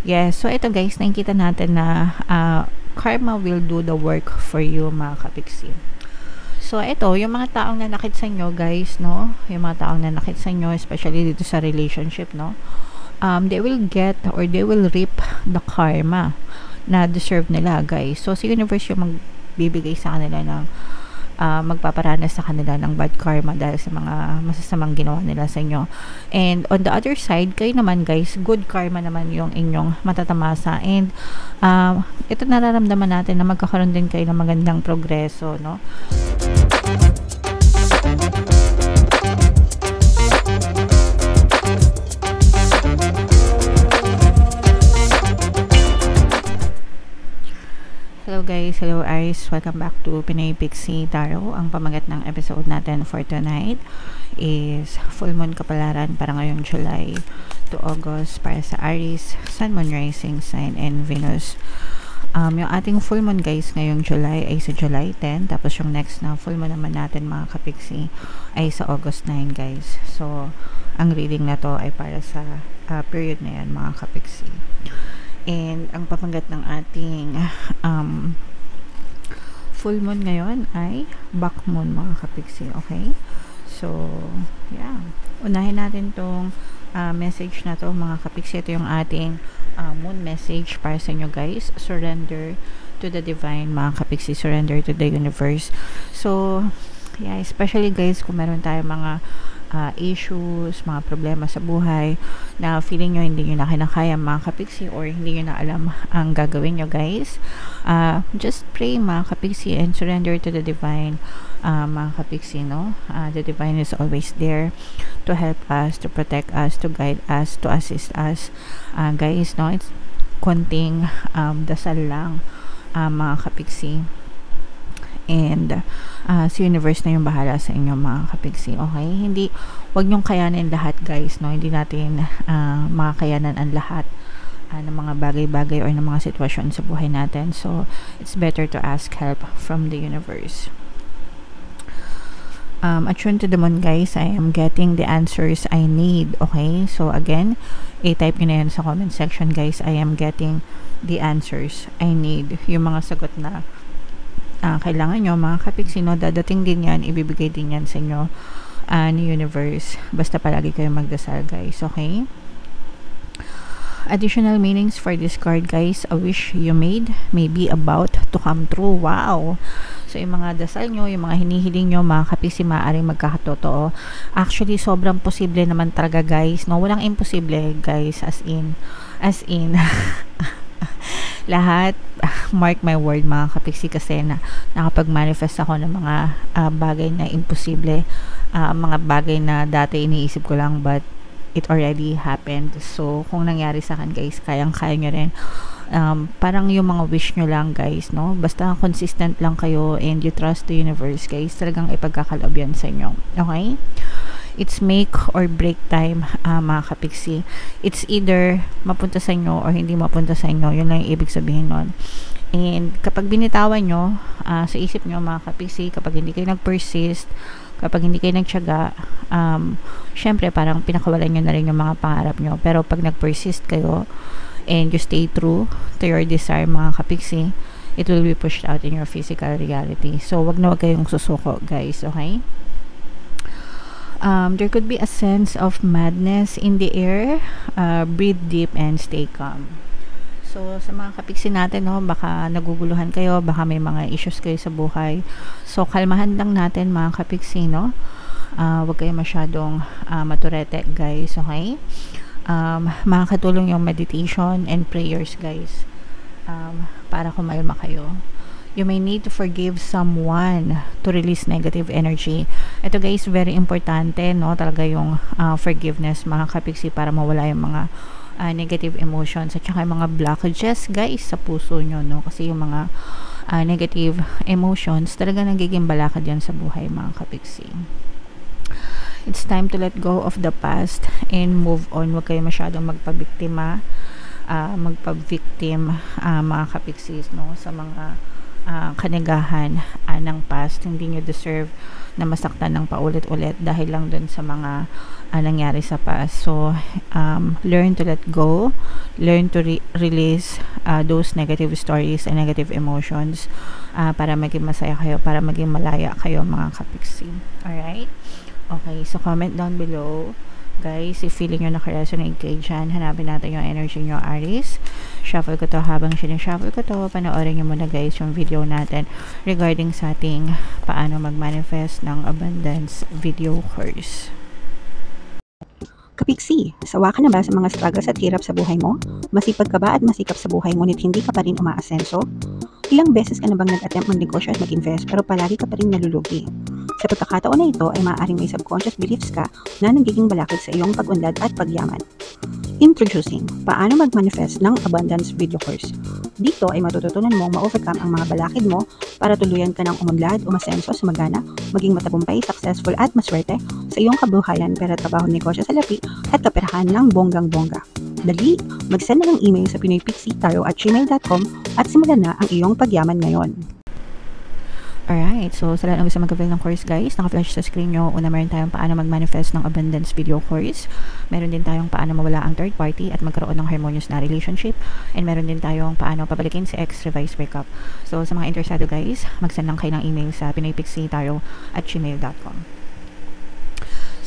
Yes, so ito guys, nakikita natin na karma will do the work for you mga kapiksi. So ito, yung mga taong nanakit sa inyo guys, no? Yung mga taong nanakit sa inyo, especially dito sa relationship, no? They will get or they will reap the karma na deserve nila guys. So si universe yung magbibigay sa kanila ng magpaparanas sa kanila ng bad karma dahil sa mga masasamang ginawa nila sa inyo. And on the other side, kayo naman guys, good karma naman yung inyong matatamasa. And ito nararamdaman natin na magkakaroon din kayo ng magandang progreso, no? Hello guys, hello Aries, welcome back to Pinay Pixie Tarot. Ang pamagat ng episode natin for tonight is full moon kapalaran para ngayong July to August para sa Aries, Sun, Moon, Rising Sign, and Venus. Yung ating full moon guys ngayong July ay sa July 10, tapos yung next na full moon naman natin mga kapixie ay sa August 9 guys. So, ang reading na to ay para sa period na yan mga kapixie. And ang papangat ng ating full moon ngayon ay back moon mga kapixie, okay? So, yeah. Unahin natin tong message na to mga kapixie. Ito yung ating moon message para sa inyo guys. Surrender to the divine mga kapixie. Surrender to the universe. So, yeah, especially guys kung meron tayong mga issues, mga problema sa buhay na feeling nyo hindi nyo na kinakaya mga kapixie or hindi nyo na alam ang gagawin nyo guys, just pray mga kapixie and surrender to the divine mga kapixie, no? The divine is always there to help us, to protect us, to guide us, to assist us guys, no? It's konting dasal lang mga kapixie. And si universe na yung bahala sa inyo mga kapixie, okay? Hindi, wag nyong kayanin lahat guys, no? Hindi natin makakayanan ang lahat ng mga bagay-bagay or ng mga sitwasyon sa buhay natin. So it's better to ask help from the universe. Attune to the moon guys, I am getting the answers I need, okay? So again, i-type nyo na yan sa comment section guys, I am getting the answers I need. Yung mga sagot na kailangan nyo mga kapixie, no? Dadating din yan, ibibigay din yan sa inyo ni universe, basta palagi kayo magdasal guys, okay? Additional meanings for this card guys, a wish you made may be about to come true. Wow! So yung mga dasal nyo, yung mga hinihiling nyo mga kapixie, maaaring magkakatotoo. Actually sobrang posible naman talaga guys, no? Walang imposible guys, as in lahat, mark my word mga kapixie, kasi nakapag-manifest ako ng mga bagay na imposible, mga bagay na dati iniisip ko lang but it already happened. So kung nangyari sa akin guys, kayang-kaya nyo rin. Parang yung mga wish nyo lang guys, no? Basta consistent lang kayo and you trust the universe guys, talagang ipagkakaloob yan sa inyo, okay? It's make or break time mga kapixie. It's either mapunta sa inyo or hindi mapunta sa inyo. Yun lang yung ibig sabihin nun. And kapag binitawan nyo sa isip nyo mga kapixie, kapag hindi kayo nag-persist, kapag hindi kayo nagtiyaga, syempre parang pinakawalan nyo na rin yung mga pangarap nyo. Pero pag nag-persist kayo and you stay true to your desire mga kapixie, it will be pushed out in your physical reality. So wag na wag kayong susuko guys, okay? There could be a sense of madness in the air. Breathe deep and stay calm. So sa mga kapixie natin, no, baka naguguluhan kayo, baka may mga issues kayo sa buhay. So kalmahan lang natin mga kapixie, no? Wag kayo masyadong maturete guys, okay? Makakatulong yung meditation and prayers guys, para kumalma kayo. You may need to forgive someone to release negative energy. Ito guys, very importante, no? Talaga yung forgiveness mga kapixie, para mawala yung mga negative emotions at saka yung mga blockages guys sa puso nyo, no? Kasi yung mga negative emotions talaga nagiging balakad yan sa buhay mga kapixie. It's time to let go of the past and move on. Huwag kayo masyadong magpabiktima, magpabiktim mga kapixis, no? Sa mga kanigahan ng past. Hindi nyo deserve na masaktan ng paulit-ulit dahil lang dun sa mga nangyari sa past. So, learn to let go, learn to release those negative stories and negative emotions para maging masaya kayo, para maging malaya kayo mga kapiksi. Alright? Okay, so comment down below. Guys, if feeling nyo nakaresonate kayo dyan, hanapin natin yung energy nyo, Aries. Shuffle ko to. Habang sinishuffle ko to, panoorin nyo muna guys yung video natin regarding sa ating paano mag-manifest ng abundance video course. Kapiksi, sawa ka na ba sa mga struggles at hirap sa buhay mo? Masipag ka ba at masikap sa buhay ngunit hindi ka pa rin umaasenso? Ilang beses ka na bang nag-attempt mag-negosyo at mag-invest pero palagi ka pa rin nalulugi? Sa pagkakataon na ito ay maaaring may subconscious beliefs ka na nagiging balakid sa iyong pag-unlad at pagyaman. Introducing, paano mag-manifest ng abundance video course. Dito ay matututunan mong ma-overcome ang mga balakid mo para tuluyan ka ng umunlad, umasenso, sumagana, maging matagumpay, successful at maswerte sa iyong kabuhayan, pera, trabaho, negosyo sa lapi at kaperahan ng bonggang-bongga. Dali, mag-send na ng email sa pinoypixie@gmail.com at simulan na ang iyong pagyaman ngayon. Alright, so sa lahat ng gusto mag-avail ng course guys, naka-flash sa screen nyo. Una, meron tayong paano mag-manifest ng abundance video course. Meron din tayong paano mawala ang third party at magkaroon ng harmonious na relationship. And meron din tayong paano pabalikin si ex, revise, breakup. So sa mga interesado guys, mag-send lang kayo ng email sa pinoypixie@gmail.com.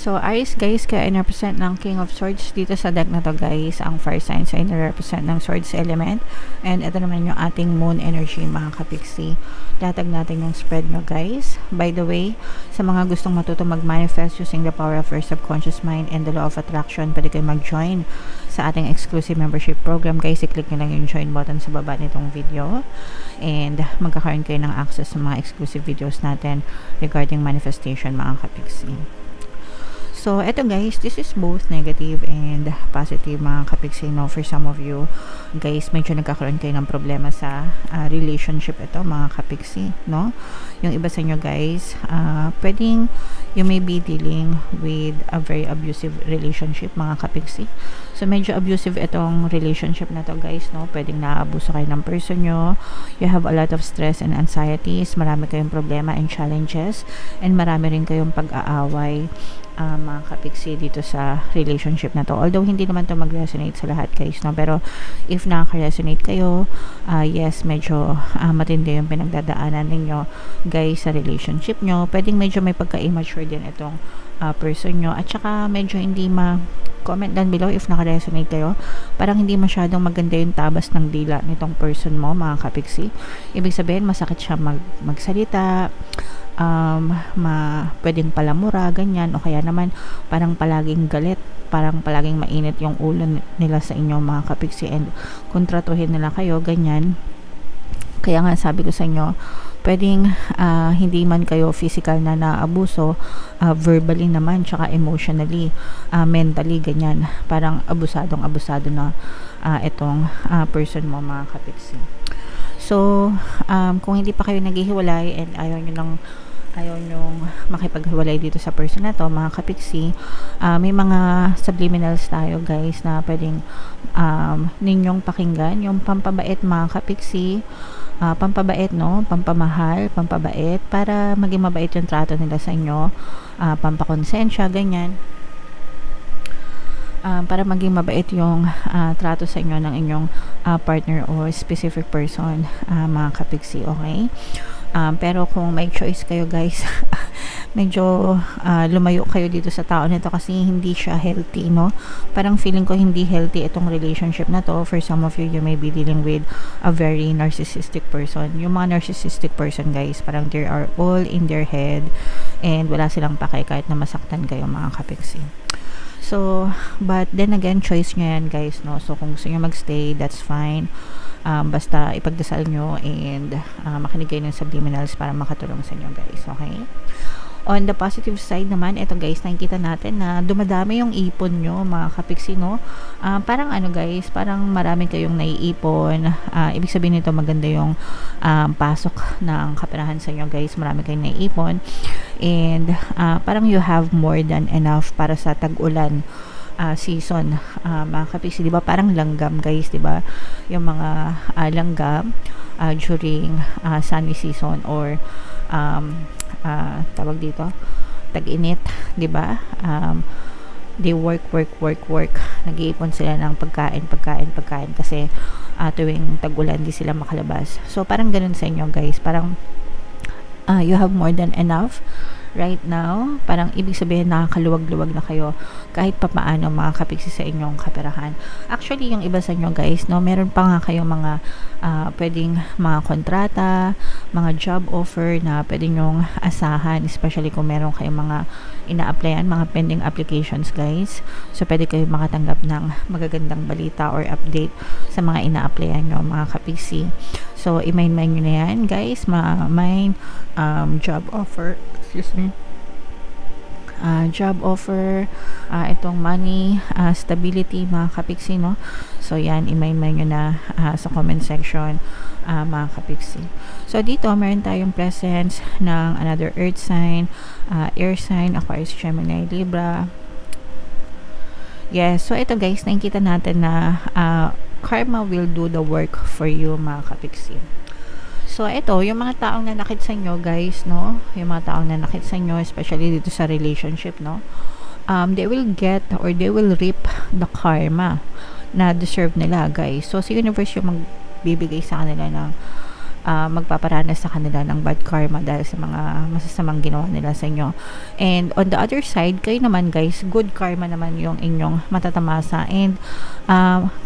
So, Aries guys, kaya in-represent ng King of Swords dito sa deck na to guys. Ang fire signs ay in-represent ng Swords element. And ito naman yung ating moon energy mga kapiksi. Datag natin yung spread nyo guys. By the way, sa mga gustong matuto mag-manifest using the power of your subconscious mind and the law of attraction, pwede kayo mag-join sa ating exclusive membership program guys. I-click nyo lang yung join button sa baba nitong video. And magkakaroon kayo ng access sa mga exclusive videos natin regarding manifestation mga kapiksi. So, eto guys, this is both negative and positive mga kapiksi, no? For some of you, guys, medyo nagkakaroon kayo ng problema sa relationship ito mga kapiksi, no? Yung iba sa inyo guys, pwedeng you may be dealing with a very abusive relationship mga kapiksi. So, medyo abusive itong relationship na to guys, no? Pwedeng naabuso kayo ng person nyo. You have a lot of stress and anxieties. Marami kayong problema and challenges. And marami rin kayong pag-aaway mga kapiksi dito sa relationship na to. Although hindi naman to mag-resonate sa lahat guys, no? Pero if nakaka-resonate kayo, yes, medyo matindi yung pinagdadaanan ninyo guys sa relationship nyo. Pwedeng medyo may pagka-immature din itong person nyo. At saka medyo hindi comment down below if naka-resonate kayo. Parang hindi masyadong maganda yung tabas ng dila nitong person mo mga kapiksi. Ibig sabihin masakit siya magsalita, pwedeng palamura, ganyan, o kaya naman parang palaging galit, parang palaging mainit yung ulo nila sa inyo mga kapiksi, and kontratuhin nila kayo, ganyan. Kaya nga sabi ko sa inyo, pwedeng hindi man kayo physical na naabuso, verbally naman, tsaka emotionally, mentally, ganyan. Parang abusado na itong person mo mga kapiksi. So, kung hindi pa kayo naghihiwalay and ayaw nyong makipaghiwalay dito sa person na to mga kapiksi, may mga subliminals tayo guys na pwedeng ninyong pakinggan. Yung pampabait mga kapiksi, pampabait, no? Pampamahal, pampabait, para maging mabait yung trato nila sa inyo, pampakonsensya, ganyan. Para maging mabait yung trato sa inyo ng inyong partner or specific person mga kapiksi, okay? Pero kung may choice kayo guys, medyo lumayo kayo dito sa tao nito kasi hindi siya healthy, no? Parang feeling ko hindi healthy itong relationship na to. For some of you, you may be dealing with a very narcissistic person. Yung mga narcissistic person guys, parang they are all in their head and wala silang pake kahit na masaktan kayo mga kapiksi. So, but then again, choice nyo yan guys, no? So, kung gusto nyo magstay, that's fine. Basta ipagdasal nyo and makinig kayo ng subliminals para makatulong sa inyo guys, okay? On the positive side naman, eto guys, nakikita natin na dumadami yung ipon nyo mga kapiksi, no? Parang ano guys, parang marami kayong naiipon. Ibig sabihin nito maganda yung pasok ng kaperahan sa inyo guys. Marami kayong naiipon and parang you have more than enough para sa tag-ulan season, mga kapiksi, di ba? Parang langgam, guys, di ba? Yung mga langgam during sunny season or tawag dito, tag-init, di ba? They work. Nag-iipon sila ng pagkain kasi tuwing tag-ulan di sila makalabas. So parang ganun sa inyo, guys. Parang you have more than enough right now. Parang ibig sabihin nakakaluwag-luwag na kayo kahit papaano, mga kapiksi, sa inyong kaperahan. Actually, yung iba sa inyo, guys, no, meron pa nga kayong mga pwedeng mga kontrata, mga job offer na pwede nyong asahan, especially kung meron kayong mga ina-applyan, mga pending applications, guys. So pwede kayo makatanggap ng magagandang balita or update sa mga ina-applyan nyo, mga kapiksi. So i-mind nyo na yan, guys. May job offer, job offer, itong money stability, mga kapiksi, no? So yan, i-mind nyo na sa comment section, mga kapiksi. So dito meron tayong presence ng another earth sign, air sign, Aquarius, Gemini, Libra. Yes, so ito, guys, nakikita natin na karma will do the work for you, mga kapiksi. So, ito, yung mga taong nanakit sa inyo, guys, no? Yung mga taong nanakit sa inyo, especially dito sa relationship, no? They will get or they will reap the karma na deserve nila, guys. So, si universe yung magbibigay sa kanila ng magpaparanas sa kanila ng bad karma dahil sa mga masasamang ginawa nila sa inyo. And on the other side, kayo naman, guys, good karma naman yung inyong matatamasa. And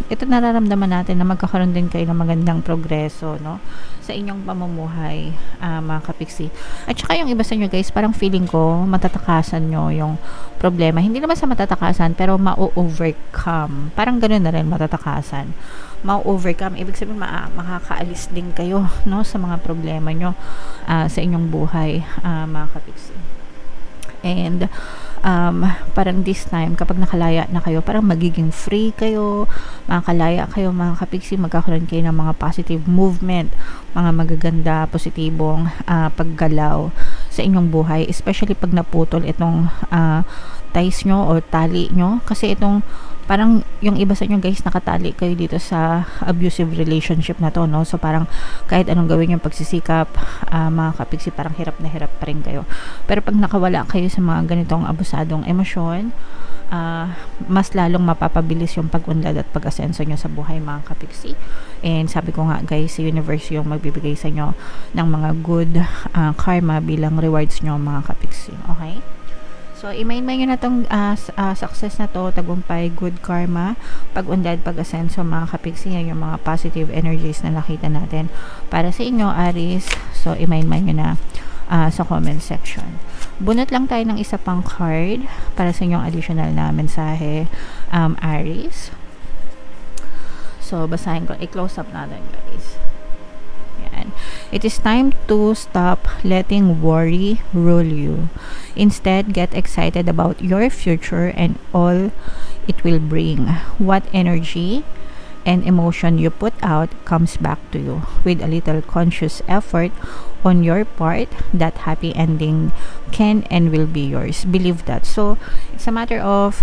ito, nararamdaman natin na magkakaroon din kayo ng magandang progreso, no, sa inyong pamumuhay, mga kapiksi. At saka yung iba sa inyo, guys, parang feeling ko matatakasan nyo yung problema. Hindi naman sa matatakasan, pero ma-overcome. Parang ganoon na rin, matatakasan. Ma-overcome, ibig sabihin makakaalis din kayo, no, sa mga problema nyo sa inyong buhay, mga kapiksi. And parang this time, kapag nakalaya na kayo, parang magiging free kayo, makakalaya kayo, mga kapiksi, magkakaroon kayo ng mga positive movement, mga magaganda, positibong paggalaw sa inyong buhay, especially pag naputol itong ties nyo or tali nyo, kasi itong parang yung iba sa inyo, guys, nakatali kayo dito sa abusive relationship na to, no? So parang kahit anong gawin yung pagsisikap, mga kapiksi, parang hirap na hirap pa rin kayo. Pero pag nakawala kayo sa mga ganitong abusadong emosyon, mas lalong mapapabilis yung pag-unlad at pag-asenso nyo sa buhay, mga kapiksi. And sabi ko nga, guys, si universe yung magbibigay sa inyo ng mga good karma bilang rewards nyo, mga kapiksi. Okay? So, i-main-main nyo na itong success na to, tagumpay, good karma, pag-unlad, pag-asenso, mga kapiksi. Yan yung mga positive energies na nakita natin para sa inyo, Aries. So, i-main-main nyo na sa comment section. Bunot lang tayo ng isa pang card para sa inyong additional na mensahe, Aries. So, basahin ko. I-close up natin, guys. Yan. It is time to stop letting worry rule you. Instead, get excited about your future and all it will bring. What energy and emotion you put out comes back to you. With a little conscious effort on your part, that happy ending can and will be yours. Believe that. So, it's a matter of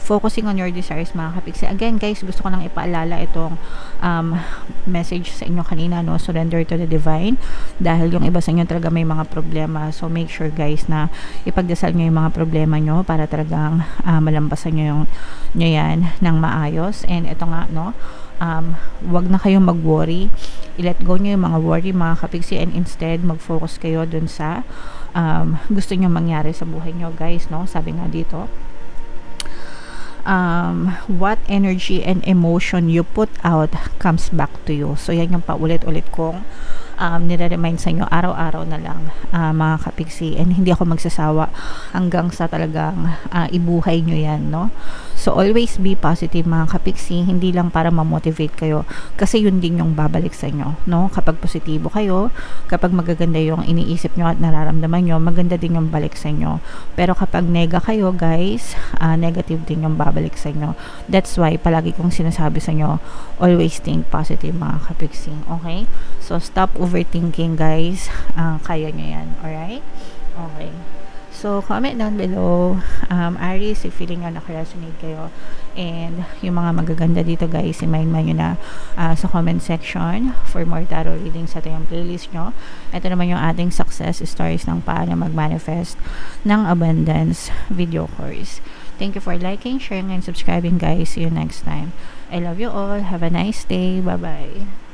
focusing on your desires, mga kapiksi. Again, guys, gusto ko lang ipaalala itong message sa inyo kanina, no? Surrender to the divine. Dahil yung iba sa inyo talaga may mga problema. So, make sure, guys, na ipagdasal nyo yung mga problema nyo para talagang malampasan nyo yan ng maayos. And ito nga, no? Wag na kayong mag-worry. I-let go nyo yung mga worry, mga kapiksi, and instead, mag-focus kayo dun sa gusto nyo mangyari sa buhay nyo, guys, no? Sabi nga dito, what energy and emotion you put out comes back to you. So, yan yung paulit-ulit kong nire-remind sa inyo araw-araw na lang, mga kapiksi, and hindi ako magsasawa hanggang sa talagang ibuhay nyo yan, no? So, always be positive, mga kapiksi, hindi lang para ma-motivate kayo, kasi yun din yung babalik sa inyo, no? Kapag positibo kayo, kapag magaganda yung iniisip nyo at nararamdaman nyo, maganda din yung balik sa inyo. Pero kapag nega kayo, guys, negative din yung babalik sa inyo. That's why, palagi kong sinasabi sa inyo, always think positive, mga kapiksi, okay? So, stop overthinking, guys. Kaya nyo yan, alright? Okay. So, comment down below, Aries, if feeling nyo nakaresonate kayo. And yung mga magaganda dito guys, i-mind nyo na sa comment section for more tarot readings sa yung playlist nyo. Ito naman yung ating success stories ng paano mag-manifest ng abundance video course. Thank you for liking, sharing, and subscribing guys. See you next time. I love you all. Have a nice day. Bye-bye.